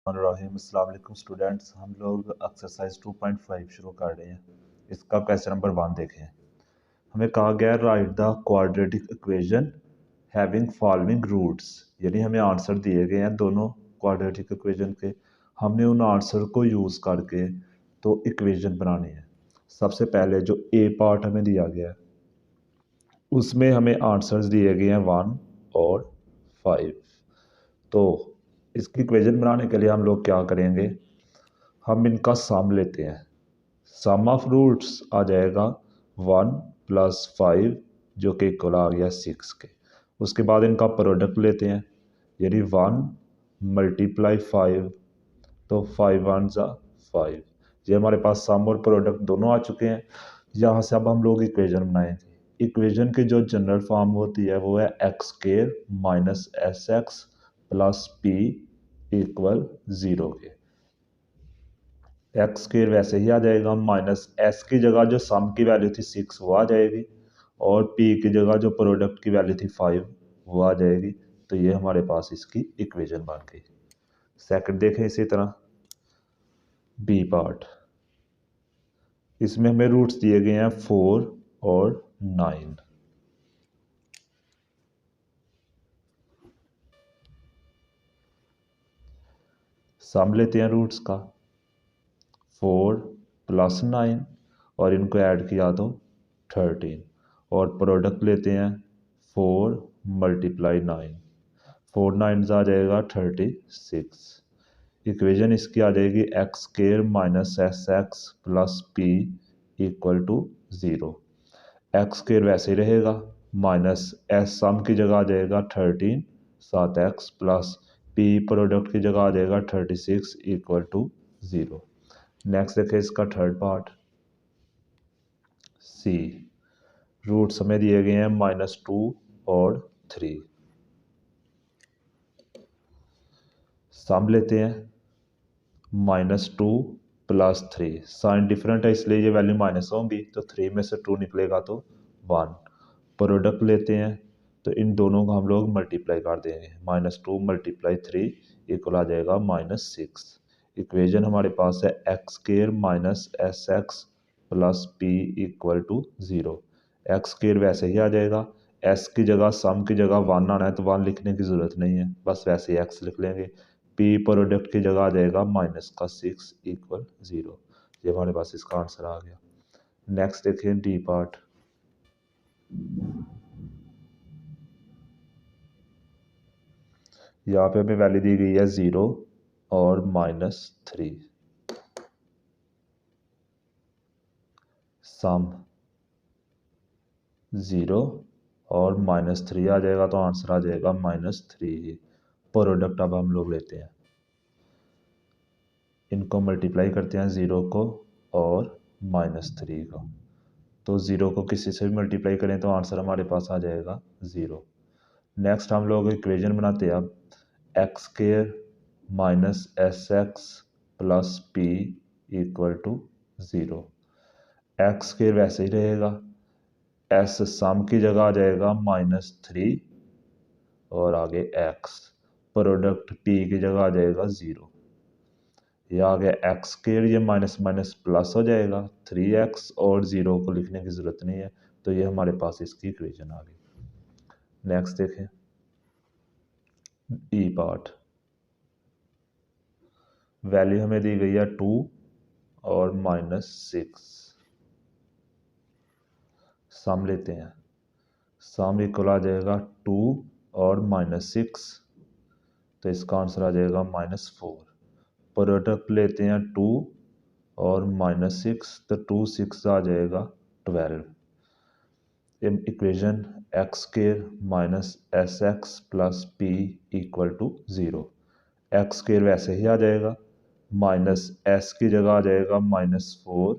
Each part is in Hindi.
अस्सलाम वालेकुम स्टूडेंट्स, हम लोग एक्सरसाइज 2.5 शुरू कर रहे हैं। इसका क्वेश्चन नंबर 1 देखें। हमें कहा गया है write the quadratic equation having following roots, यानी हमें आंसर दिए गए हैं दोनों क्वाड्रेटिक इक्वेशन के। हमने उन आंसर को यूज़ करके तो इक्वेशन बनानी है। सबसे पहले जो ए पार्ट हमें दिया गया है उसमें हमें आंसर्स दिए गए हैं 1 और 5। तो इसकी इक्वेशन बनाने के लिए हम लोग क्या करेंगे, हम इनका सम लेते हैं। सम ऑफ रूट्स आ जाएगा 1 + 5 जो कि इक्वल आ गया 6 के। उसके बाद इनका प्रोडक्ट लेते हैं, यानी 1 × 5, तो 5 1 ज़ा 5। ये हमारे पास सम और प्रोडक्ट दोनों आ चुके हैं। यहाँ से अब हम लोग इक्वेशन बनाएंगे। इक्वेशन की जो जनरल फॉर्म होती है वो है x² - sx + p = 0 के। x² वैसे ही आ जाएगा, माइनस s की जगह जो सम की वैल्यू थी 6 वो आ जाएगी, और p की जगह जो प्रोडक्ट की वैल्यू थी 5 वो आ जाएगी। तो ये हमारे पास इसकी इक्वेशन बन गई। सेकंड देखें इसी तरह बी पार्ट। इसमें हमें रूट्स दिए गए हैं 4 और 9। सम लेते हैं रूट्स का 4 + 9 और इनको ऐड किया तो 13, और प्रोडक्ट लेते हैं 4 × 9, 4 9 आ जाएगा 36। इक्वेशन इसकी आ जाएगी x² - sx + p = 0। x² वैसे ही रहेगा, माइनस s सम की जगह आ जाएगा 13 7x प्लस p प्रोडक्ट की जगह आ जाएगा 36 = 0। नेक्स्ट देखें इसका थर्ड पार्ट c। रूट्स हमें दिए गए हैं -2 और 3। सम लेते हैं -2 + 3। साइन डिफरेंट है इसलिए ये वैल्यू माइनस होंगी, तो 3 में से 2 निकलेगा तो 1। प्रोडक्ट लेते हैं तो इन दोनों को हम लोग मल्टीप्लाई कर देंगे, -2 × 3 = आ जाएगा -6। इक्वेशन हमारे पास है x² - sx + p = 0। x² वैसे ही आ जाएगा, s की जगह सम की जगह 1 आना है तो 1 लिखने की ज़रूरत नहीं है, बस वैसे ही x लिख लेंगे। p प्रोडक्ट की जगह आ जाएगा -6 = 0। ये हमारे पास इसका आंसर आ गया। नेक्स्ट देखिए डी पार्ट। यहाँ पे हमें वैल्यू दी गई है 0 और -3। सम 0 और -3 आ जाएगा, तो आंसर आ जाएगा -3। प्रोडक्ट अब हम लोग लेते हैं, इनको मल्टीप्लाई करते हैं 0 को और -3 को। तो 0 को किसी से भी मल्टीप्लाई करें तो आंसर हमारे पास आ जाएगा 0। नेक्स्ट हम लोग इक्वेशन बनाते हैं अब x² - sx + p = 0। x² वैसे ही रहेगा, s सम की जगह आ जाएगा -3 और आगे x, प्रोडक्ट p की जगह आ जाएगा 0। ये आ गया x², ये माइनस माइनस प्लस हो जाएगा 3x, और 0 को लिखने की ज़रूरत नहीं है, तो ये हमारे पास इसकी इक्वेशन आ गई। नेक्स्ट देखें ई पार्ट। वैल्यू हमें दी गई है 2 और -6। सम लेते हैं, सम इक्वल आ जाएगा 2 और -6, तो इसका आंसर आ जाएगा -4। प्रोडक्ट लेते हैं 2 और -6, तो 2 6 आ जाएगा 12। Equation x² - sx + p = 0। x² वैसे ही आ जाएगा, माइनस s की जगह आ जाएगा -4,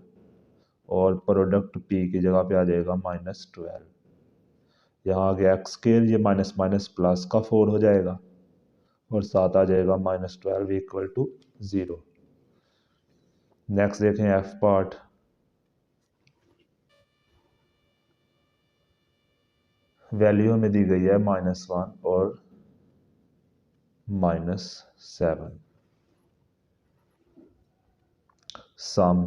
और प्रोडक्ट p की जगह पे आ जाएगा -12। यहाँ आ गया x², ये माइनस माइनस प्लस का 4 हो जाएगा, और साथ आ जाएगा -12 = 0। नेक्स्ट देखें एफ पार्ट। वैल्यू हमें दी गई है -1 और -7। सम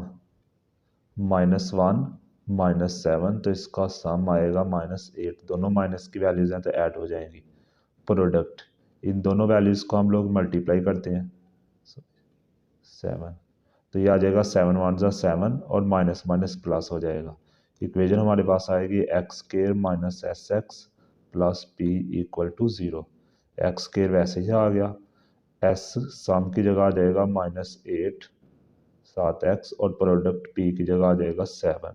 -1 -7, तो इसका सम आएगा -8। दोनों माइनस की वैल्यूज़ हैं तो ऐड हो जाएंगी। प्रोडक्ट, इन दोनों वैल्यूज़ को हम लोग मल्टीप्लाई करते हैं 7, तो ये आ जाएगा 7 वन ज़ा 7 और माइनस माइनस प्लस हो जाएगा। इक्वेशन हमारे पास आएगी X square minus S x plus P equal to 0। X square वैसे ही आ गया, एस सम की जगह आ जाएगा -8 7x और प्रोडक्ट पी की जगह आ जाएगा 7।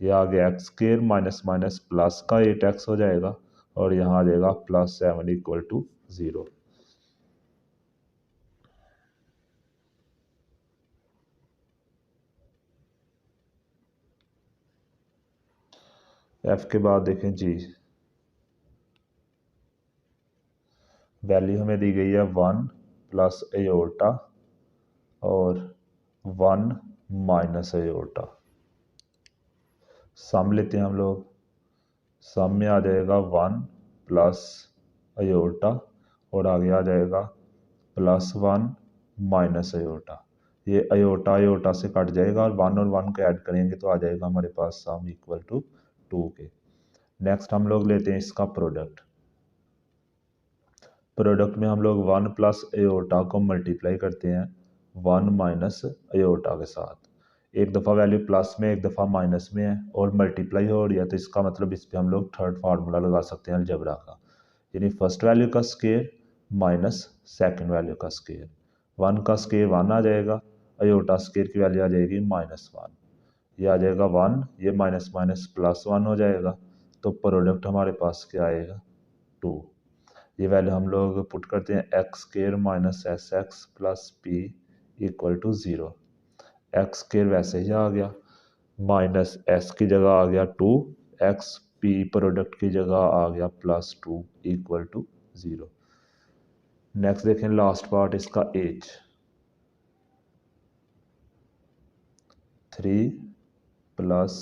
ये आ गया x square minus minus plus का 8x हो जाएगा और यहाँ आ जाएगा +7 इक्वल टू 0। एफ के बाद देखें जी, वैल्यू हमें दी गई है 1 प्लस एयोर्टा और 1 माइनस एयोर्टा। सम लेते हैं हम लोग, सम में आ जाएगा 1 प्लस एयोर्टा और आगे आ जाएगा +1 माइनस एयोर्टा। ये अयोटा अयोटा से कट जाएगा और 1 और 1 को ऐड करेंगे तो आ जाएगा हमारे पास सम इक्वल टू 2 के। नेक्स्ट हम लोग लेते हैं इसका प्रोडक्ट। प्रोडक्ट में हम लोग 1 प्लस एयोटा को मल्टीप्लाई करते हैं 1 माइनस एयोटा के साथ। एक दफ़ा वैल्यू प्लस में एक दफ़ा माइनस में है और मल्टीप्लाई हो रही है, तो इसका मतलब इस पर हम लोग थर्ड फार्मूला लगा सकते हैं अलजेब्रा का, यानी फर्स्ट वैल्यू का स्केयर माइनस सेकंड वैल्यू का स्केयर। 1 का स्केयर 1 आ जाएगा, अयोटा स्केयर की वैल्यू आ जाएगी -1। ये आ जाएगा 1, ये माइनस माइनस +1 हो जाएगा, तो प्रोडक्ट हमारे पास क्या आएगा 2। ये वैल्यू हम लोग पुट करते हैं x square minus S x plus P equal to 0। X square वैसे ही आ गया, माइनस एस की जगह आ गया 2, एक्स पी प्रोडक्ट की जगह आ गया +2 इक्वल टू 0। नेक्स्ट देखें लास्ट पार्ट इसका एज, 3 प्लस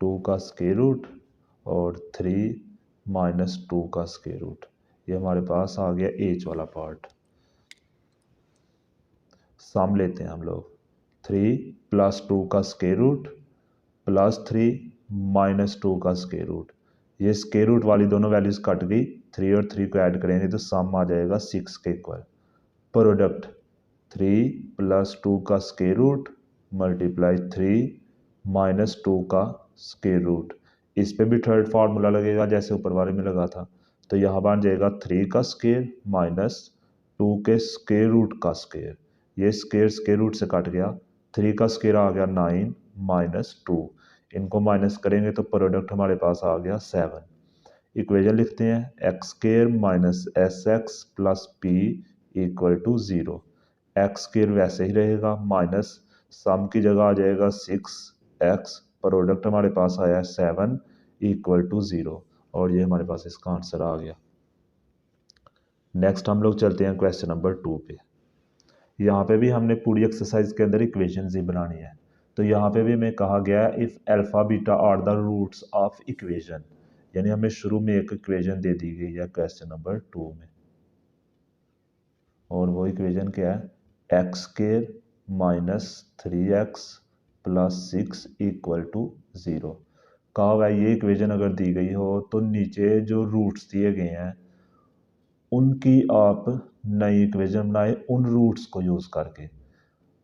2 का स्क्वायर रूट और 3 माइनस 2 का स्क्वायर रूट। ये हमारे पास आ गया एज वाला पार्ट। सम लेते हैं हम लोग, 3 प्लस 2 का स्क्वायर रूट प्लस 3 माइनस 2 का स्क्वायर रूट। ये स्क्वायर रूट वाली दोनों वैल्यूज कट गई, 3 और 3 को ऐड करेंगे तो सम आ जाएगा 6 के इक्वल। प्रोडक्ट 3 प्लस 2 का स्क्वायर रूट मल्टीप्लाई 3 माइनस 2 का स्क्वायर रूट। इस पे भी थर्ड फार्मूला लगेगा जैसे ऊपर वाले में लगा था, तो यहाँ बन जाएगा 3 का स्क्वायर माइनस 2 के स्क्वायर रूट का स्क्वायर। ये स्क्वायर स्क्वायर रूट से कट गया, 3 का स्क्वायर आ गया 9 माइनस 2, इनको माइनस करेंगे तो प्रोडक्ट हमारे पास आ गया 7। इक्वेशन लिखते हैं x square minus S x plus P equal to 0। X square वैसे ही रहेगा, माइनस सम की जगह आ जाएगा 6x, प्रोडक्ट हमारे पास आया 7 इक्वल टू 0 और ये हमारे पास इसका आंसर आ गया। नेक्स्ट हम लोग चलते हैं क्वेश्चन नंबर 2 पे। यहाँ पे भी हमने पूरी एक्सरसाइज के अंदर इक्वेशंस ही बनानी है, तो यहाँ पे भी हमें कहा गया है if alpha beta are the roots of equation, यानी हमें शुरू में एक इक्वेशन दे दी गई है क्वेश्चन नंबर 2 में, और वो इक्वेशन क्या है x square minus 3x plus 6 equal to 0। कहा हुआ है ये इक्वेशन अगर दी गई हो तो नीचे जो रूट्स दिए गए हैं उनकी आप नई इक्वेशन बनाए उन रूट्स को यूज़ करके।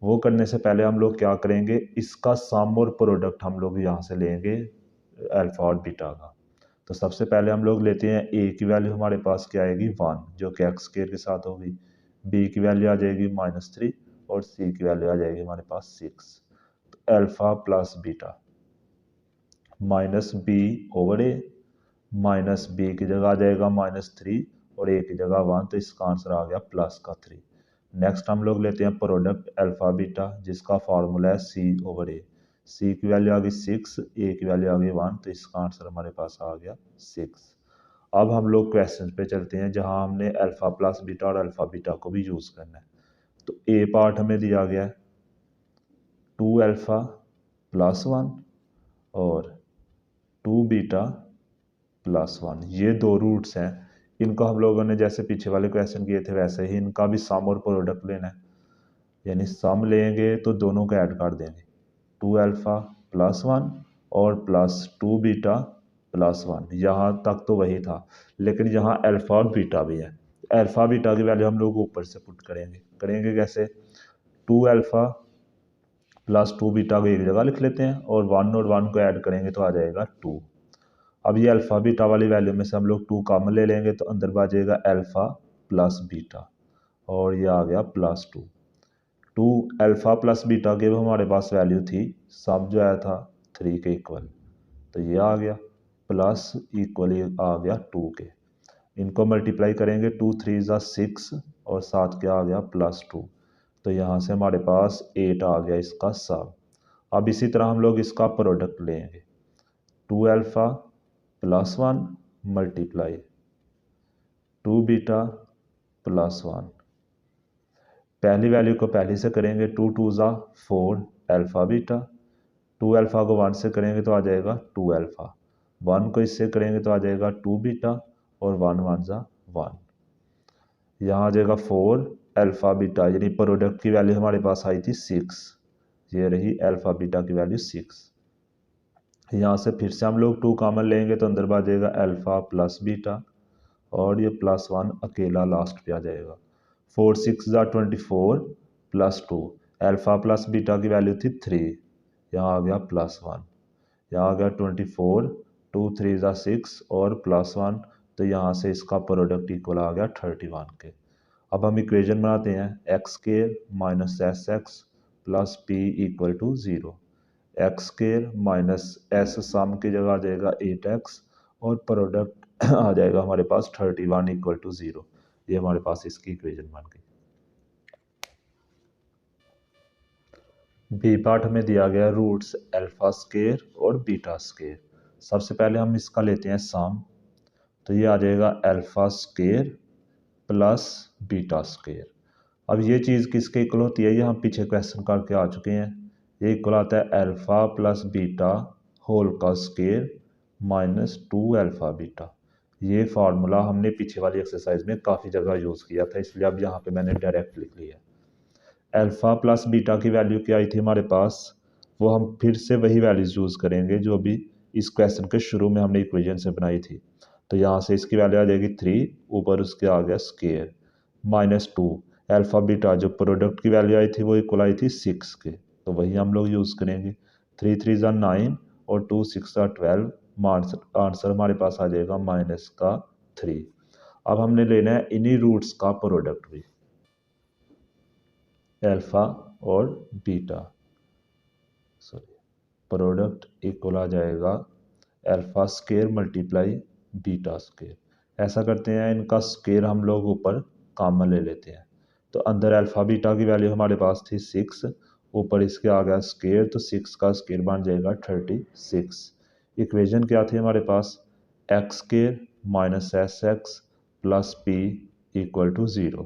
वो करने से पहले हम लोग क्या करेंगे, इसका सम और प्रोडक्ट हम लोग यहाँ से लेंगे अल्फा और बीटा का। तो सबसे पहले हम लोग लेते हैं ए की वैल्यू हमारे पास क्या आएगी 1, जो कि एक्स स्क्वायर के साथ होगी, बी की वैल्यू आ जाएगी -3 और सी की वैल्यू आ जाएगी हमारे पास 6। तो alpha plus beta minus b over a, minus b की जगह आ जाएगा -3 और ए की जगह 1, तो इसका आंसर आ गया +3। नेक्स्ट हम लोग लेते हैं प्रोडक्ट अल्फा बीटा जिसका फार्मूला है सी ओवर ए। सी की वैल्यू आ गई 6, ए की वैल्यू आ गई 1, तो इसका आंसर हमारे पास आ गया 6। अब हम लोग क्वेश्चन पे चलते हैं जहां हमने अल्फा प्लस बीटा और अल्फा बीटा को भी यूज़ करना है। तो ए पार्ट हमें दिया गया है 2 अल्फा प्लस 1 और 2 बीटा प्लस 1, ये दो रूट्स हैं। इनको हम लोगों ने जैसे पीछे वाले क्वेश्चन किए थे वैसे ही इनका भी सम और प्रोडक्ट लेना है। यानी सम लेंगे तो दोनों को ऐड कर देंगे, 2 अल्फ़ा प्लस 1 और प्लस 2 बीटा प्लस 1। यहाँ तक तो वही था, लेकिन यहाँ अल्फ़ा और बीटा भी है। अल्फ़ा बीटा की वैल्यू हम लोग ऊपर से पुट करेंगे कैसे, 2 अल्फ़ा प्लस 2 बीटा को एक जगह लिख लेते हैं और 1 और 1 को ऐड करेंगे तो आ जाएगा 2। अब ये अल्फ़ा बीटा वाली वैल्यू में से हम लोग 2 कॉमन ले लेंगे तो अंदर बचेगा अल्फ़ा प्लस बीटा और ये आ गया प्लस 2। 2 अल्फ़ा प्लस बीटा के हमारे पास वैल्यू थी, सब जो आया था 3 के इक्वल, तो ये आ गया प्लस इक्वल आ गया 2 के। इनको मल्टीप्लाई करेंगे, 2 3 ज़ा 6 और साथ क्या आ गया प्लस 2, तो यहाँ से हमारे पास 8 आ गया इसका सब। अब इसी तरह हम लोग इसका प्रोडक्ट लेंगे, 2 alpha plus 1 multiply 2 beta plus 1। पहली वैल्यू को पहली से करेंगे, 2 2 ज़ा 4 अल्फ़ा बीटा, 2 अल्फ़ा को 1 से करेंगे तो आ जाएगा 2 अल्फ़ा, 1 को इससे करेंगे तो आ जाएगा 2 बीटा और 1 1 ज़ा 1। यहाँ आ जाएगा 4 अल्फ़ा बीटा, यानी प्रोडक्ट की वैल्यू हमारे पास आई थी 6, ये रही अल्फ़ा बीटा की वैल्यू 6। यहाँ से फिर से हम लोग 2 कॉमन लेंगे तो अंदर आ जाएगा अल्फ़ा प्लस बीटा और ये प्लस 1 अकेला लास्ट पे आ जाएगा। 4 6 ज़ा 24 प्लस 2, अल्फ़ा प्लस बीटा की वैल्यू थी 3, यहाँ आ गया प्लस 1, यहाँ आ गया 24, 2 3 ज़ा 6 और प्लस 1, तो यहाँ से इसका प्रोडक्ट इक्वल आ गया 31 के। अब हम इक्वेशन बनाते हैं, x square minus S x plus P equal to 0। X square minus s sum की जगह आ जाएगा 8x और प्रोडक्ट आ जाएगा हमारे पास 31 इक्वल टू 0। ये हमारे पास इसकी इक्वेशन बन गई। बी पार्ट हमें दिया गया रूट्स अल्फा स्केयर और बीटा स्केयर। सबसे पहले हम इसका लेते हैं सम, तो ये आ जाएगा alpha square plus beta square. अब ये चीज़ किसके इक्वल होती है, ये हम पीछे क्वेश्चन करके आ चुके हैं। ये इक्वल आता है अल्फा प्लस बीटा होल का स्केयर माइनस 2 अल्फा बीटा। ये फार्मूला हमने पीछे वाली एक्सरसाइज में काफ़ी जगह यूज़ किया था, इसलिए अब यहाँ पे मैंने डायरेक्ट लिख लिया। अल्फा प्लस बीटा की वैल्यू क्या आई थी हमारे पास, वो हम फिर से वही वैल्यूज़ यूज़ करेंगे जो अभी इस क्वेश्चन के शुरू में हमने इक्वेशन से बनाई थी। तो यहाँ से इसकी वैल्यू आ जाएगी 3, ऊपर उसके आ गया स्केयर माइनस 2, अल्फा बीटा जो प्रोडक्ट की वैल्यू आई थी वो इक्वल आई थी 6 के, तो वही हम लोग यूज़ करेंगे। 3 3 ज़ा 9 और 2 6 ज़ा 12, आंसर हमारे पास आ जाएगा माइनस का 3। अब हमने लेना है इन्हीं रूट्स का प्रोडक्ट भी, अल्फा और बीटा, सॉरी प्रोडक्ट इक्वल आ जाएगा alpha square multiply beta square. ऐसा करते हैं, इनका स्केयर हम लोग ऊपर कॉमन ले लेते हैं, तो अंदर अल्फा बीटा की वैल्यू हमारे पास थी 6, ऊपर इसके आ गया स्केयर, तो 6 का स्केयर बन जाएगा 36। इक्वेशन क्या थी हमारे पास, x square minus S x plus P equal to 0।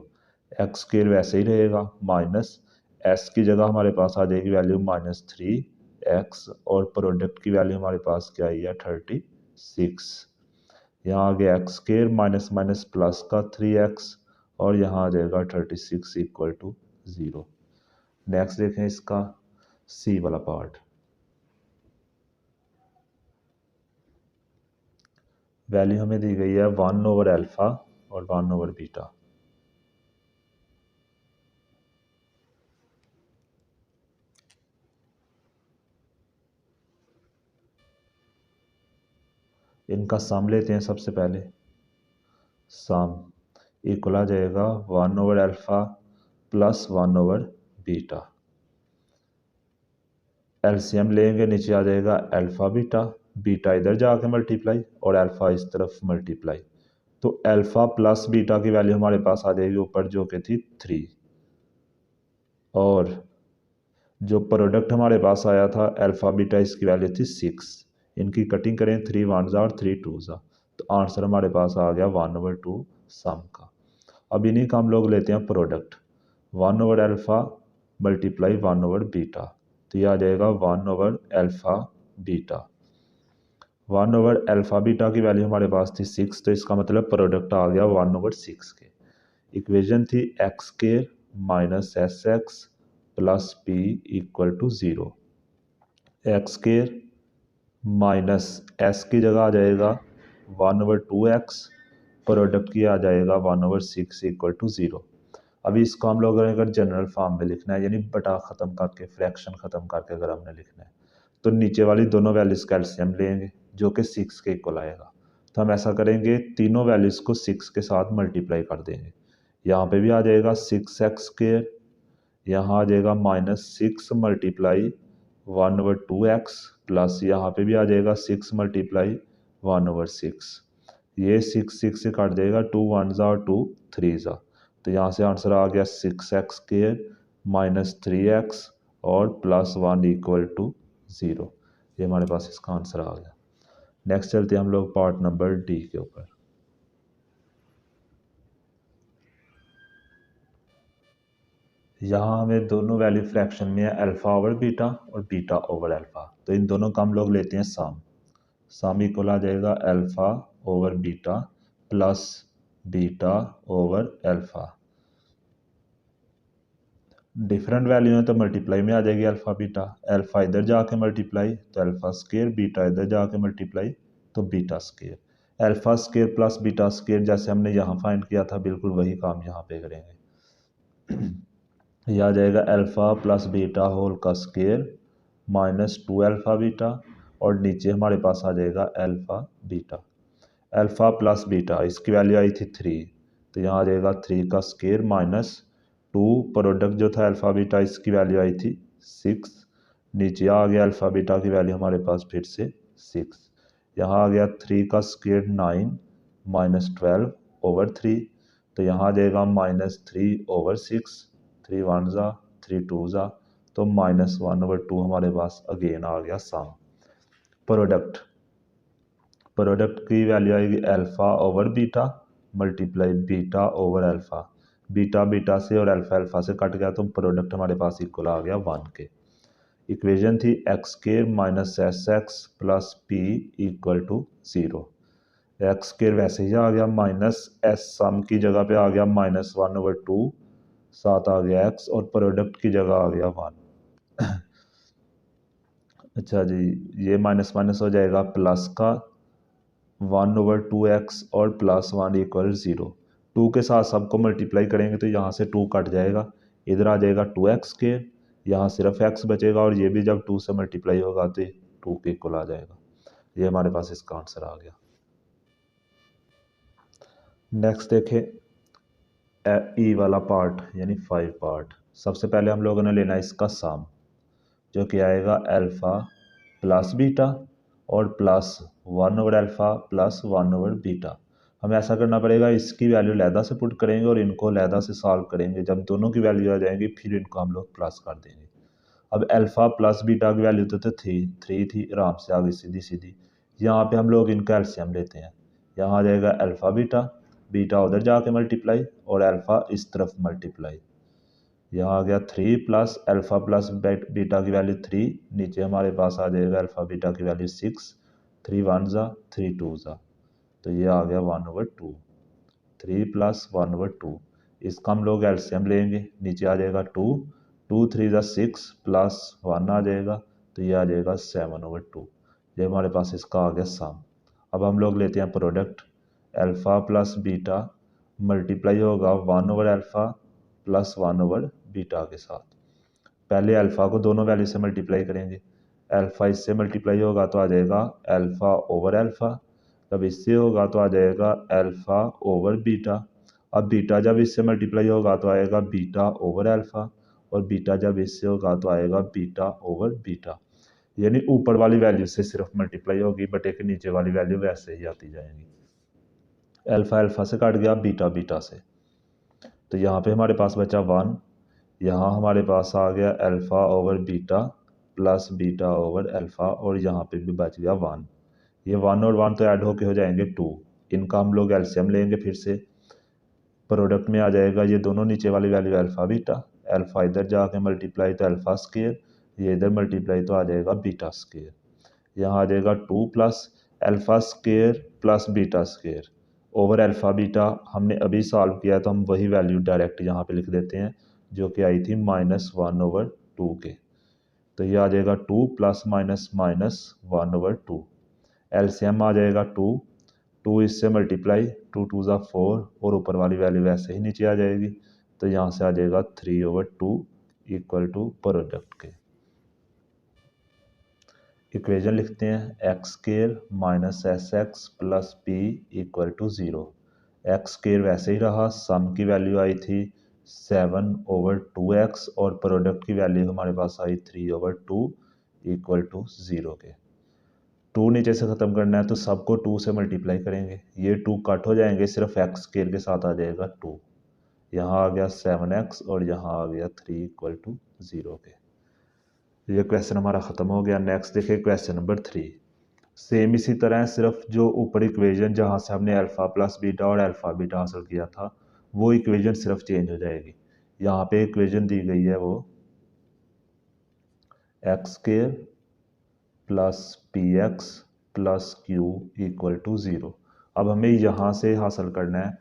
X square वैसे ही रहेगा, माइनस एस की जगह हमारे पास आ जाएगी वैल्यू माइनस 3x और प्रोडक्ट की वैल्यू हमारे पास क्या आई है 36। यहाँ आ गया x square minus minus plus का 3x और यहाँ आ जाएगा 36 इक्वल टू 0। नेक्स्ट देखें इसका सी वाला पार्ट। वैल्यू हमें दी गई है 1 ओवर अल्फा और 1 ओवर बीटा। इनका सम लेते हैं सबसे पहले, सम इक्वल आ जाएगा 1 over alpha plus 1 over beta. LCM लेंगे, नीचे आ जाएगा अल्फा बीटा, बीटा इधर जाके मल्टीप्लाई और अल्फा इस तरफ मल्टीप्लाई, तो अल्फा प्लस बीटा की वैल्यू हमारे पास आ जाएगी ऊपर जो कि थी 3, और जो प्रोडक्ट हमारे पास आया था अल्फा बीटा इसकी वैल्यू थी 6। इनकी कटिंग करें 3 1 ज़ा और 3 2 ज़ा, तो आंसर हमारे पास आ गया 1 ओवर 2 सम का। अब इन्हीं का हम लोग लेते हैं product, 1 over alpha multiply 1 over beta, तो ये आ जाएगा 1 over alpha beta. 1 over alpha beta की वैल्यू हमारे पास थी 6, तो इसका मतलब प्रोडक्ट आ गया 1 ओवर 6 के। इक्वेशन थी x square minus S x plus P equal to 0। X square minus s की जगह आ जाएगा 1/2x, प्रोडक्ट की आ जाएगा 1/6 इक्वल टू 0। अभी इसको हम लोग अगर जनरल फॉर्म में लिखना है, यानी बटा ख़त्म करके, फ्रैक्शन ख़त्म करके अगर हमने लिखना है, तो नीचे वाली दोनों वैल्यूज़ का एलसीएम लेंगे जो कि 6 के इक्वल आएगा। तो हम ऐसा करेंगे, तीनों वैल्यूज़ को 6 के साथ मल्टीप्लाई कर देंगे। यहाँ पे भी आ जाएगा 6x², यहाँ आ जाएगा -6 मल्टीप्लाई 1/2x, प्लस यहाँ पे भी आ जाएगा 6 मल्टीप्लाई 1/6। ये 6 से काट देगा, 2 1 ज़ा और 2 3 ज़ा, तो यहाँ से आंसर आ गया 6x² -3x और +1 इक्वल टू 0। ये हमारे पास इसका आंसर आ गया। नेक्स्ट चलते हैं हम लोग पार्ट नंबर डी के ऊपर। यहाँ हमें दोनों वैल्यू फ्रैक्शन में है, अल्फा ओवर बीटा और बीटा ओवर अल्फा, तो इन दोनों का हम लोग लेते हैं सम। सम इक्वल आ जाएगा alpha over beta plus beta over alpha. Different value है तो मल्टीप्लाई में आ जाएगी अल्फा बीटा, अल्फा इधर जाके मल्टीप्लाई तो अल्फा स्केयर, बीटा इधर जाके मल्टीप्लाई तो beta square. Alpha square plus beta square जैसे हमने यहाँ फाइंड किया था, बिल्कुल वही काम यहाँ पे करेंगे। यह आ जाएगा अल्फा प्लस बीटा होल का स्केयर -2 अल्फा बीटा, और नीचे हमारे पास आ जाएगा alpha beta. Alpha plus beta इसकी वैल्यू आई थी 3, तो यहाँ आ जाएगा 3 का स्केयर -2, प्रोडक्ट जो था अल्फा बीटा इसकी वैल्यू आई थी 6, नीचे आ गया अल्फा बीटा की वैल्यू हमारे पास फिर से 6। यहाँ आ गया 3 का स्केयर 9 -12/3, तो यहाँ आ जाएगा -3/6, 3 1 ज़ा 3 2 ज़ा, तो -1/2 हमारे पास अगेन आ गया सम। प्रोडक्ट की वैल्यू आएगी alpha over beta multiply beta over alpha, beta beta से और अल्फा अल्फा से कट गया, तो प्रोडक्ट हमारे पास इक्वल आ गया 1 के। इक्वेशन थी x² -sx plus p equal to 0। x² वैसे ही आ गया, -s सम की जगह पे आ गया -1/2, साथ आ गया x और प्रोडक्ट की जगह आ गया 1। अच्छा जी, ये माइनस माइनस हो जाएगा प्लस का 1/2x और +1 इक्वल 0। 2 के साथ सबको मल्टीप्लाई करेंगे तो यहाँ से 2 कट जाएगा, इधर आ जाएगा 2x², यहाँ सिर्फ x बचेगा, और ये भी जब 2 से मल्टीप्लाई होगा तो 2 के इक्वल आ जाएगा। ये हमारे पास इसका आंसर आ गया। नेक्स्ट देखें ई वाला पार्ट, यानी 5 पार्ट। सबसे पहले हम लोगों ने लेना है इसका सम, जो कि आएगा अल्फा प्लस बीटा और +1/अल्फा +1/बीटा। हमें ऐसा करना पड़ेगा, इसकी वैल्यू लैदा से पुट करेंगे और इनको लैदा से सॉल्व करेंगे। जब दोनों की वैल्यू आ जाएंगी फिर इनको हम लोग प्लस कर देंगे। अब अल्फा प्लस बीटा की वैल्यू तो 3 थी, आराम से आ गई सीधी सीधी। यहाँ पे हम लोग इनका एलसीएम लेते हैं। यहाँ आ जाएगा अल्फा बीटा, बीटा उधर जाके मल्टीप्लाई और अल्फा इस तरफ मल्टीप्लाई। यहाँ आ गया 3 प्लस अल्फा प्लस बीटा की वैल्यू 3, नीचे हमारे पास आ जाएगा अल्फा बीटा की वैल्यू 6, 3 1 ज़ा 3 2 ज़ा, तो ये आ गया 1/2, 3 + 1/2। इसका हम लोग एलसीएम लेंगे, नीचे आ जाएगा 2, 2 3 ज़ा 6 प्लस 1 आ जाएगा, तो ये आ जाएगा 7/2। ये हमारे पास इसका आ गया सम। अब हम लोग लेते हैं product, alpha plus beta multiply होगा 1/अल्फा +1/बीटा के साथ। पहले अल्फ़ा को दोनों वैल्यू से मल्टीप्लाई करेंगे, अल्फ़ा इससे मल्टीप्लाई होगा तो आ जाएगा अल्फ़ा ओवर अल्फ़ा, जब इससे होगा तो आ जाएगा अल्फ़ा ओवर बीटा। अब बीटा जब इससे मल्टीप्लाई होगा तो आएगा बीटा ओवर अल्फ़ा, और बीटा जब इससे होगा तो आएगा बीटा ओवर बीटा। यानी ऊपर वाली वैल्यू से सिर्फ मल्टीप्लाई होगी, बट एक नीचे वाली वैल्यू वैसे ही आती जाएंगी। अल्फ़ा अल्फ़ा से कट गया, बीटा बीटा से, तो यहाँ पे हमारे पास बचा 1। यहाँ हमारे पास आ गया alpha over beta plus beta over alpha, और यहाँ पे भी बच गया 1। ये 1 और 1 तो ऐड होके हो जाएंगे 2। इनका हम लोग एलसीएम लेंगे फिर से। प्रोडक्ट में आ जाएगा ये दोनों नीचे वाली वैल्यू अल्फ़ा बीटा, अल्फ़ा इधर जाके मल्टीप्लाई तो अल्फ़ा स्केयर, ये इधर मल्टीप्लाई तो आ जाएगा बीटा स्केयर। यहाँ आ जाएगा 2 plus alpha square plus beta square over alpha beta. हमने अभी सॉल्व किया तो हम वही वैल्यू डायरेक्ट यहाँ पे लिख देते हैं, जो कि आई थी -1/2 के। तो ये आ जाएगा 2 प्लस माइनस माइनस 1/2। एलसीएम आ जाएगा 2, 2 इससे मल्टीप्लाई, 2 2 ज़ा 4 और ऊपर वाली वैल्यू वैसे ही नीचे आ जाएगी। तो यहाँ से आ जाएगा 3/2 इक्वल टू प्रोडक्ट के। इक्वेशन लिखते हैं x square minus S x plus P equal to 0। X square वैसे ही रहा, सम की वैल्यू आई थी 7/2x और प्रोडक्ट की वैल्यू हमारे पास आई 3/2 इक्वल टू 0 के। 2 नीचे से ख़त्म करना है तो सबको 2 से मल्टीप्लाई करेंगे, ये 2 कट हो जाएंगे, सिर्फ एक्स स्केयर के साथ आ जाएगा 2। यहाँ आ गया 7x और यहाँ आ गया 3 इक्वल टू 0 के। ये क्वेश्चन हमारा ख़त्म हो गया। नेक्स्ट देखिए क्वेश्चन नंबर 3। सेम इसी तरह है, सिर्फ जो ऊपर इक्वेशन जहाँ से हमने अल्फ़ा प्लस बीटा और अल्फ़ा बीटा हासिल किया था वो इक्वेशन सिर्फ चेंज हो जाएगी। यहाँ पे इक्वेशन दी गई है वो x square plus p x plus q equal to 0। अब हमें यहाँ से हासिल करना है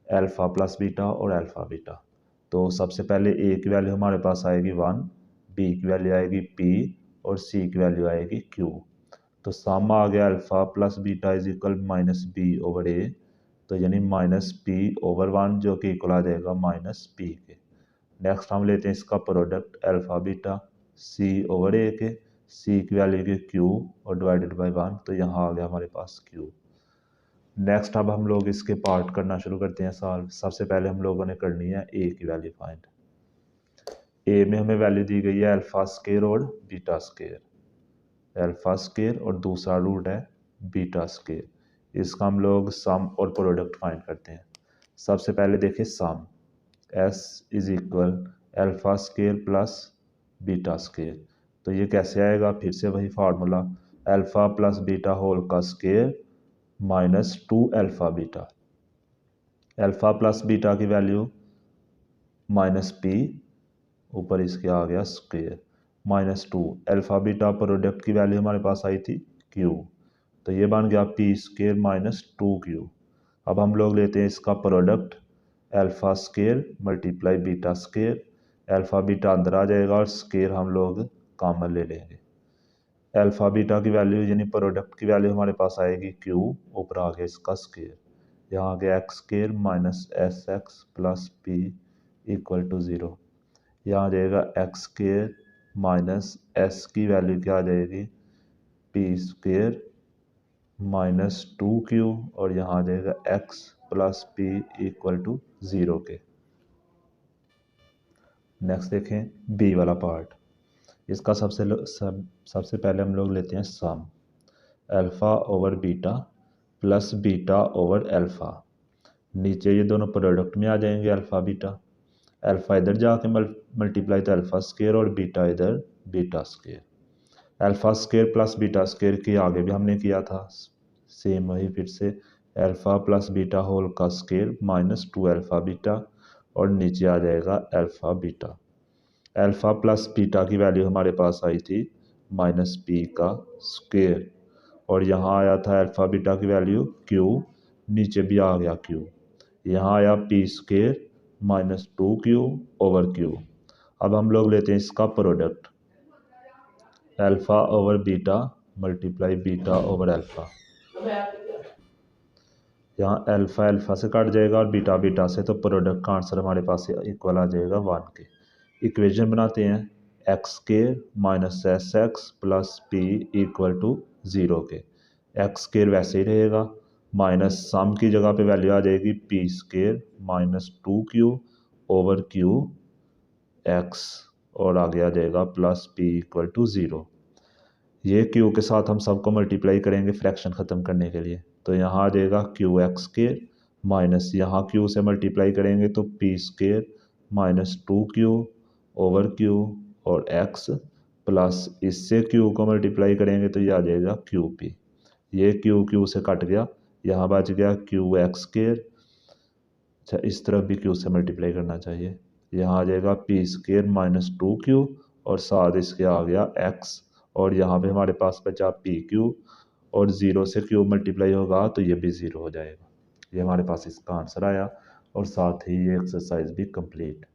अल्फ़ा प्लस बीटा और अल्फ़ा बीटा। तो सबसे पहले ए की वैल्यू हमारे पास आएगी 1, बी की वैल्यू आएगी पी और सी की वैल्यू आएगी क्यू। तो सम आ गया alpha plus beta is equal minus b over a, तो यानी माइनस पी ओवर 1 जो कि इक्वल आ जाएगा माइनस पी के। नेक्स्ट हम लेते हैं इसका प्रोडक्ट अल्फ़ा बीटा सी ओवर ए के, सी की वैल्यू की क्यू और डिवाइडेड बाई 1, तो यहाँ आ गया हमारे पास क्यू। नेक्स्ट अब हम लोग इसके पार्ट करना शुरू करते हैं सॉल्व। सबसे पहले हम लोगों ने करनी है ए की वैल्यू फाइंड। ए में हमें वैल्यू दी गई है अल्फ़ा स्केयर और बीटा स्केयर, अल्फ़ा स्केयर और दूसरा रूट है बीटा स्केयर। इसका हम लोग सम और प्रोडक्ट फाइंड करते हैं। सबसे पहले देखिए sum, s is equal alpha square plus beta square. तो ये कैसे आएगा, फिर से वही formula alpha plus beta whole का square minus 2 alpha beta. Alpha plus beta की वैल्यू माइनस पी, ऊपर इसके आ गया square minus 2 alpha beta, product की वैल्यू हमारे पास आई थी क्यू, तो ये बन गया पी स्केयर माइनस 2 क्यू। अब हम लोग लेते हैं इसका product alpha square multiply beta square, alpha beta अंदर आ जाएगा और स्केयर हम लोग कॉमन ले लेंगे। अल्फ़ा बीटा की वैल्यू यानी प्रोडक्ट की वैल्यू हमारे पास आएगी क्यू, ऊपर आ गया इसका स्केयर, यहाँ आ गया x square minus S x plus P equal to 0। यहाँ आ जाएगा एक्स स्केयर माइनस एस की वैल्यू क्या आ जाएगी पी स्केयर माइनस 2 क्यू और यहाँ आ जाएगा x plus P equal to 0 के। नेक्स्ट देखें बी वाला पार्ट। इसका सबसे पहले हम लोग लेते हैं sum alpha over beta plus beta over alpha. नीचे ये दोनों प्रोडक्ट में आ जाएंगे अल्फ़ा बीटा, अल्फ़ा इधर जाके मल्टीप्लाई तो अल्फ़ा स्केयर और बीटा इधर beta square. Alpha square plus beta square की आगे भी हमने किया था, सेम वही फिर से अल्फ़ा प्लस बीटा होल का स्केयर माइनस 2 अल्फ़ा बीटा और नीचे आ जाएगा alpha beta. Alpha plus beta की वैल्यू हमारे पास आई थी माइनस पी का स्केयर और यहाँ आया था अल्फ़ा बीटा की वैल्यू क्यू, नीचे भी आ गया क्यू, यहाँ आया P square minus 2 Q over Q. अब हम लोग लेते हैं इसका product alpha over beta multiply beta over alpha. यहाँ अल्फ़ा अल्फ़ा से कट जाएगा और बीटा बीटा से, तो प्रोडक्ट का आंसर हमारे पास इक्वल आ जाएगा 1 के। इक्वेशन बनाते हैं x square minus S x plus P equal to 0 के। एक्स स्केयर वैसे ही रहेगा, माइनस सम की जगह पे वैल्यू आ जाएगी P square minus 2 Q over Q x और आगे आ जाएगा प्लस पी इक्वल टू 0। ये क्यू के साथ हम सबको मल्टीप्लाई करेंगे फ्रैक्शन ख़त्म करने के लिए, तो यहाँ आ जाएगा क्यू एक्स स्केयर माइनस यहाँ क्यू से मल्टीप्लाई करेंगे तो P square minus 2 Q over Q और एक्स प्लस इससे क्यू को मल्टीप्लाई करेंगे तो ये आ जाएगा क्यू पी। ये क्यू क्यू से कट गया, यहाँ बच गया क्यू एक्स स्केयर। अच्छा इस तरफ भी क्यू से मल्टीप्लाई करना चाहिए, यहाँ आ जाएगा पी स्केयर माइनस 2 क्यू और साथ इसके आ गया एक्स और यहाँ पे हमारे पास बचा पी क्यू और 0 से क्यू मल्टीप्लाई होगा तो ये भी 0 हो जाएगा। ये हमारे पास इसका आंसर आया और साथ ही ये एक्सरसाइज भी कंप्लीट।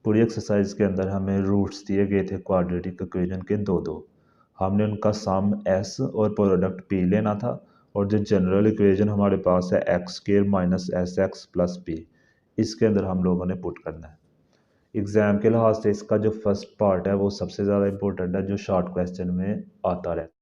पूरी एक्सरसाइज के अंदर हमें रूट्स दिए गए थे क्वाड्रेटिक इक्वेशन के दो दो। हमने उनका सम एस और प्रोडक्ट पी लेना था, और जो जनरल इक्वेशन हमारे पास है x square minus S x plus P, इसके अंदर हम लोगों ने पुट करना है। एग्जाम के लिहाज से इसका जो फर्स्ट पार्ट है वो सबसे ज़्यादा इंपॉर्टेंट है, जो शॉर्ट क्वेश्चन में आता रहता है।